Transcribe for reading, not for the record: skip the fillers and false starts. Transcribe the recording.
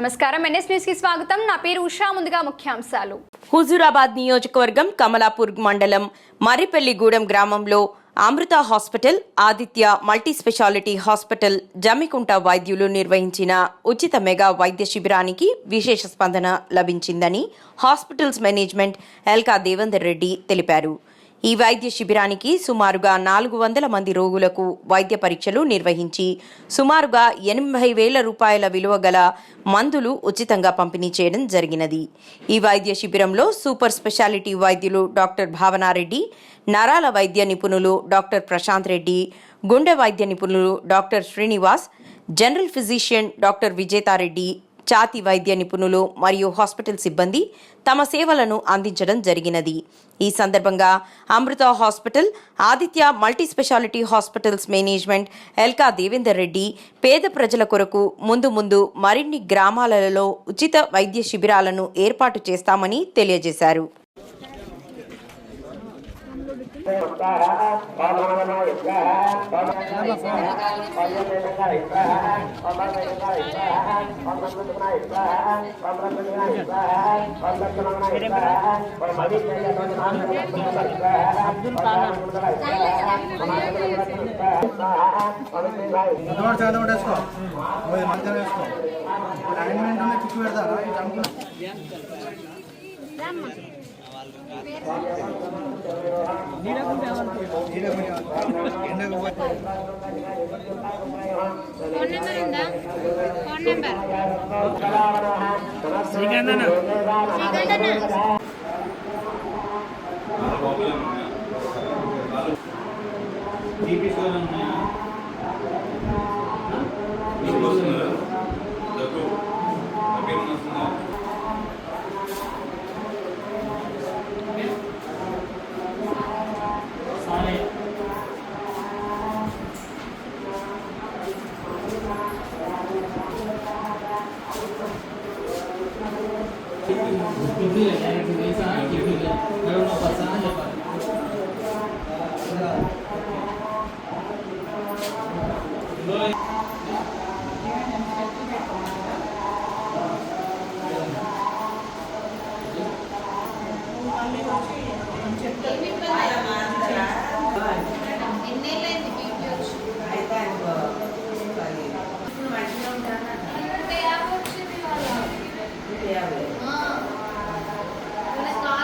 నమస్కారం NS news కి స్వాగతం. నా పేరు ఉషా. ముందుగా ముఖ్యాంశాలు. హుజూరాబాద్ నియోజకవర్గం కమలాపూర్ మండలం మర్రిపల్లిగూడెం గ్రామంలో Amrita hospital, Aditya multi specialty hospital, Jammikunta వైద్యులు నిర్వహించిన ఉచిత మెగా వైద్య శిబిరానికి విశేష స్పందన లభించిందని హాస్పిటల్స్ మేనేజ్మెంట్ ఎల్కా దేవేందర్ రెడ్డి తెలిపారు. ఈ వైద్య శిబిరానికి సుమారుగా 400 మంది రోగులకు వైద్య పరీక్షలు నిర్వహించి సుమారుగా 80,000 రూపాయల విలువ గల మందులు ఉచితంగా పంపిణీ చేయడం జరిగినది. ఈ వైద్య శిబిరంలో సూపర్ స్పెషాలిటీ వైద్యులు డాక్టర్ భావనారెడ్డి, నరాల వైద్య నిపుణులు డాక్టర్ ప్రశాంత్ రెడ్డి, గుండె వైద్య నిపుణులు doctor Srinivas, general physician doctor Vijetha Reddy, ఛాతీ వైద్య నిపుణులు మరియు హాస్పిటల్ సిబ్బంది తమ సేవలను అందించడం జరిగినది. ఈ సందర్భంగా Amrita hospital, Aditya multi specialty hospitals management Elka Devender Reddy పేద ప్రజల కొరకు ముందు మరిన్ని గ్రామాలలో ఉచిత వైద్య శిబిరాలను ఏర్పాటు చేస్తామని తెలియజేశారు.